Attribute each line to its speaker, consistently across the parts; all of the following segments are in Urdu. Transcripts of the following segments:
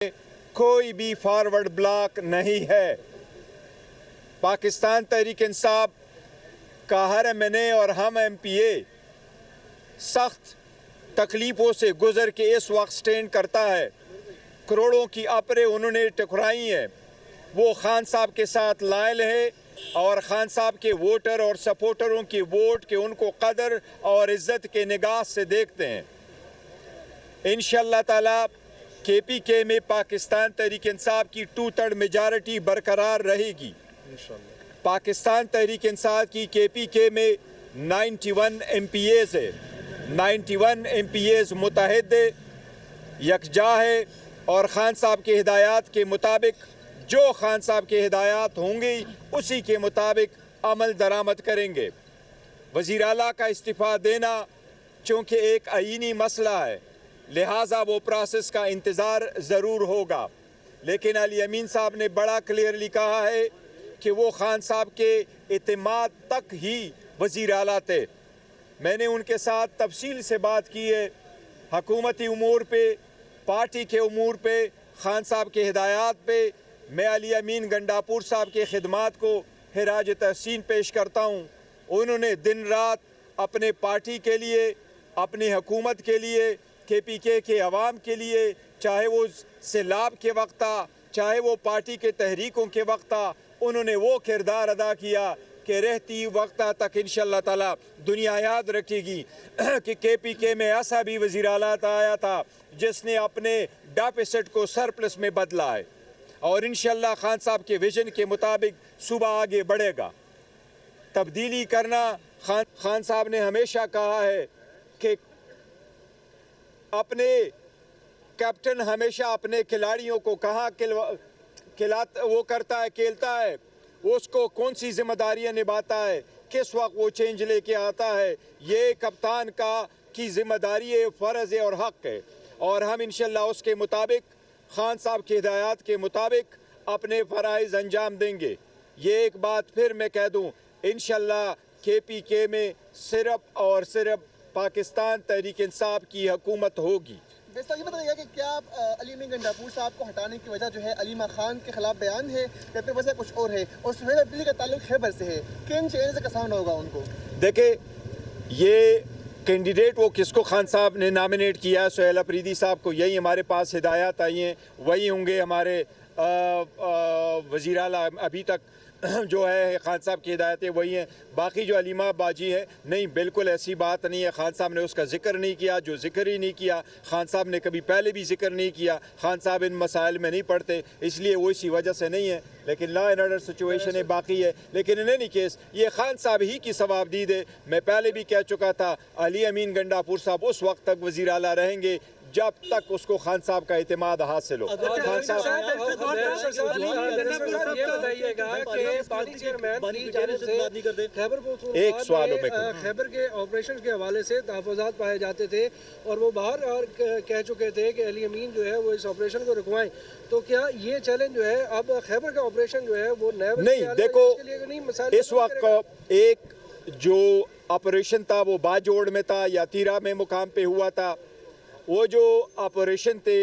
Speaker 1: کوئی بھی فارورڈ بلاک نہیں ہے۔ پاکستان تحریک انصاف کا ہر ایم این اے اور ہم ایم پی اے سخت تکلیفوں سے گزر کے اس وقت سٹینڈ کرتا ہے۔ کروڑوں کی اپرے انہوں نے ٹکرائی ہیں، وہ خان صاحب کے ساتھ لائل ہے اور خان صاحب کے ووٹر اور سپورٹروں کی ووٹ کے ان کو قدر اور عزت کے نگاہ سے دیکھتے ہیں۔ انشاءاللہ تعالی کے پی کے میں پاکستان تحریک انصاف کی 2/3 میجارٹی برقرار رہے گی۔ پاکستان تحریک انصاف کی کے پی کے میں 91 ایم پی ایز ہے، 91 ایم پی ایز متحد یکجا ہے اور خان صاحب کے ہدایات کے مطابق جو خان صاحب کے ہدایات ہوں گی اسی کے مطابق عمل درآمد کریں گے۔ وزیر اعلیٰ کا استعفیٰ دینا چونکہ ایک آئینی مسئلہ ہے، لہٰذا وہ پروسیس کا انتظار ضرور ہوگا، لیکن علی امین صاحب نے بڑا کلیئرلی کہا ہے کہ وہ خان صاحب کے اعتماد تک ہی وزیر اعلیٰ تھے۔ میں نے ان کے ساتھ تفصیل سے بات کی ہے، حکومتی امور پہ، پارٹی کے امور پہ، خان صاحب کے ہدایات پہ۔ میں علی امین گنڈاپور صاحب کے خدمات کو خراج تحسین پیش کرتا ہوں۔ انہوں نے دن رات اپنے پارٹی کے لیے، اپنی حکومت کے لیے، کے پی کے عوام کے لیے، چاہے وہ سیلاب کے وقت تھا، چاہے وہ پارٹی کے تحریکوں کے وقت تھا، انہوں نے وہ کردار ادا کیا کہ رہتی وقت تک انشاءاللہ تعالی دنیا یاد رکھے گی کہ کے پی کے میں ایسا بھی وزیر اعلیٰ آیا تھا جس نے اپنے ڈیفیسٹ کو سرپلس میں بدلا ہے، اور انشاءاللہ خان صاحب کے ویژن کے مطابق صوبہ آگے بڑھے گا۔ تبدیلی کرنا، خان صاحب نے ہمیشہ کہا ہے کہ اپنے کیپٹن ہمیشہ اپنے کھلاڑیوں کو کہاں وہ کرتا ہے، کھیلتا ہے، اس کو کون سی ذمہ داریاں نبھاتا ہے، کس وقت وہ چینج لے کے آتا ہے، یہ کپتان کی ذمہ داری ہے، فرض ہے اور حق ہے، اور ہم انشاءاللہ اس کے مطابق، خان صاحب کی ہدایات کے مطابق اپنے فرائض انجام دیں گے۔ یہ ایک بات پھر میں کہہ دوں، انشاءاللہ کے پی کے میں صرف اور صرف پاکستان تحریک انصاف کی حکومت ہوگی۔
Speaker 2: یہ بتائیے کہ کیا علی امین گنڈاپور صاحب کو ہٹانے کی وجہ جو ہے علیمہ خان کے خلاف بیان ہے یا پھر وجہ کچھ اور ہے، اور سہیل اپریدی کا تعلق خیبر سے ہے، کن چیز سے کسان ہوگا ان کو؟
Speaker 1: دیکھیں، یہ کینڈیڈیٹ وہ کس کو خان صاحب نے نامنیٹ کیا ہے، سہیل اپریدی صاحب کو، یہی ہمارے پاس ہدایات آئی ہیں، وہی ہوں گے ہمارے وزیر اعلیٰ۔ ابھی تک جو ہے خان صاحب کی ہدایتیں وہی ہیں۔ باقی جو علیمہ باجی ہے، نہیں، بالکل ایسی بات نہیں ہے، خان صاحب نے اس کا ذکر نہیں کیا، جو ذکر ہی نہیں کیا، خان صاحب نے کبھی پہلے بھی ذکر نہیں کیا، خان صاحب ان مسائل میں نہیں پڑھتے، اس لیے وہ اسی وجہ سے نہیں ہے، لیکن لا اینڈ آرڈر سچویشن ہے، باقی ہے۔ لیکن ان اینی کیس یہ خان صاحب ہی کی ثوابدید ہے۔ میں پہلے بھی کہہ چکا تھا، علی امین گنڈاپور صاحب اس وقت تک وزیر اعلیٰ رہیں گے جب تک اس کو خان صاحب کا اعتماد حاصل ہو۔ خان صاحب ایک سوال
Speaker 3: خیبر کے آپریشن کے حوالے سے تحفظات پائے جاتے تھے اور وہ باہر کہہ چکے تھے کہ علی امین جو ہے وہ اس آپریشن کو رکوائیں، تو کیا یہ چیلنج جو ہے اب خیبر کا آپریشن جو ہے وہ
Speaker 1: نہیں؟ دیکھو، اس وقت ایک جو آپریشن تھا وہ باجوڑ میں تھا یا تیرا میں مقام پہ ہوا تھا، وہ جو آپریشن تھے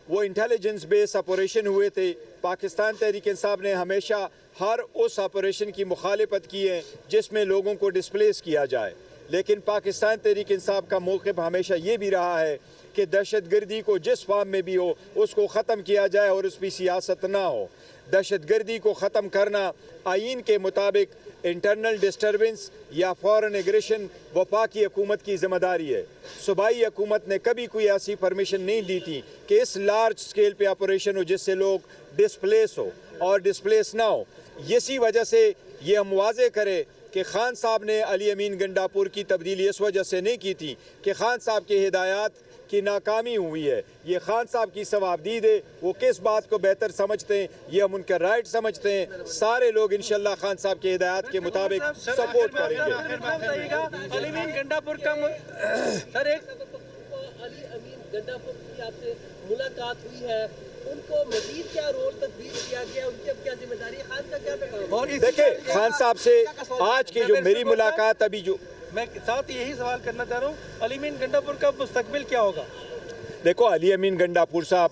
Speaker 1: وہ انٹیلیجنس بیس آپریشن ہوئے تھے۔ پاکستان تحریک انصاف نے ہمیشہ ہر اس آپریشن کی مخالفت کی ہے جس میں لوگوں کو ڈسپلیس کیا جائے، لیکن پاکستان تحریک انصاف کا موقف ہمیشہ یہ بھی رہا ہے کہ دہشت گردی کو جس فارم میں بھی ہو اس کو ختم کیا جائے اور اس پہ سیاست نہ ہو۔ دہشت گردی کو ختم کرنا آئین کے مطابق انٹرنل ڈسٹربنس یا فورن ایگریشن وفاقی حکومت کی ذمہ داری ہے۔ صوبائی حکومت نے کبھی کوئی ایسی پرمیشن نہیں دی تھی کہ اس لارج سکیل پہ آپریشن ہو جس سے لوگ ڈسپلیس ہو اور ڈسپلیس نہ ہو۔ اسی وجہ سے یہ ہم واضح کرے کہ خان صاحب نے علی امین گنڈاپور کی تبدیلی اس وجہ سے نہیں کی تھی کہ خان صاحب کے ہدایات کی ناکامی ہوئی ہے، یہ خان صاحب کی ثوابدید ہے۔ وہ کس بات کو بہتر سمجھتے ہیں، یہ ہم ان کا رائٹ سمجھتے ہیں۔ سارے لوگ انشاءاللہ خان صاحب کے ہدایات کے مطابق سپورٹ کریں گے۔
Speaker 3: علی امین گنڈاپور کا سر ایک
Speaker 4: علی امین گنڈاپور کی آپ سے ملاقات ہوئی ہے، ان کو مزید کیا رول تدبیر کیا گیا، ان کی اب کیا ذمہ داری ہے، خان کا کیا پیغام؟
Speaker 1: دیکھیں، خان صاحب سے آج کی جو میری ملاقات ابھی جو
Speaker 3: میں ساتھ یہی سوال کرنا چاہ رہا ہوں، علی امین گنڈاپور کا مستقبل کیا ہوگا؟
Speaker 1: دیکھو، علی امین گنڈاپور صاحب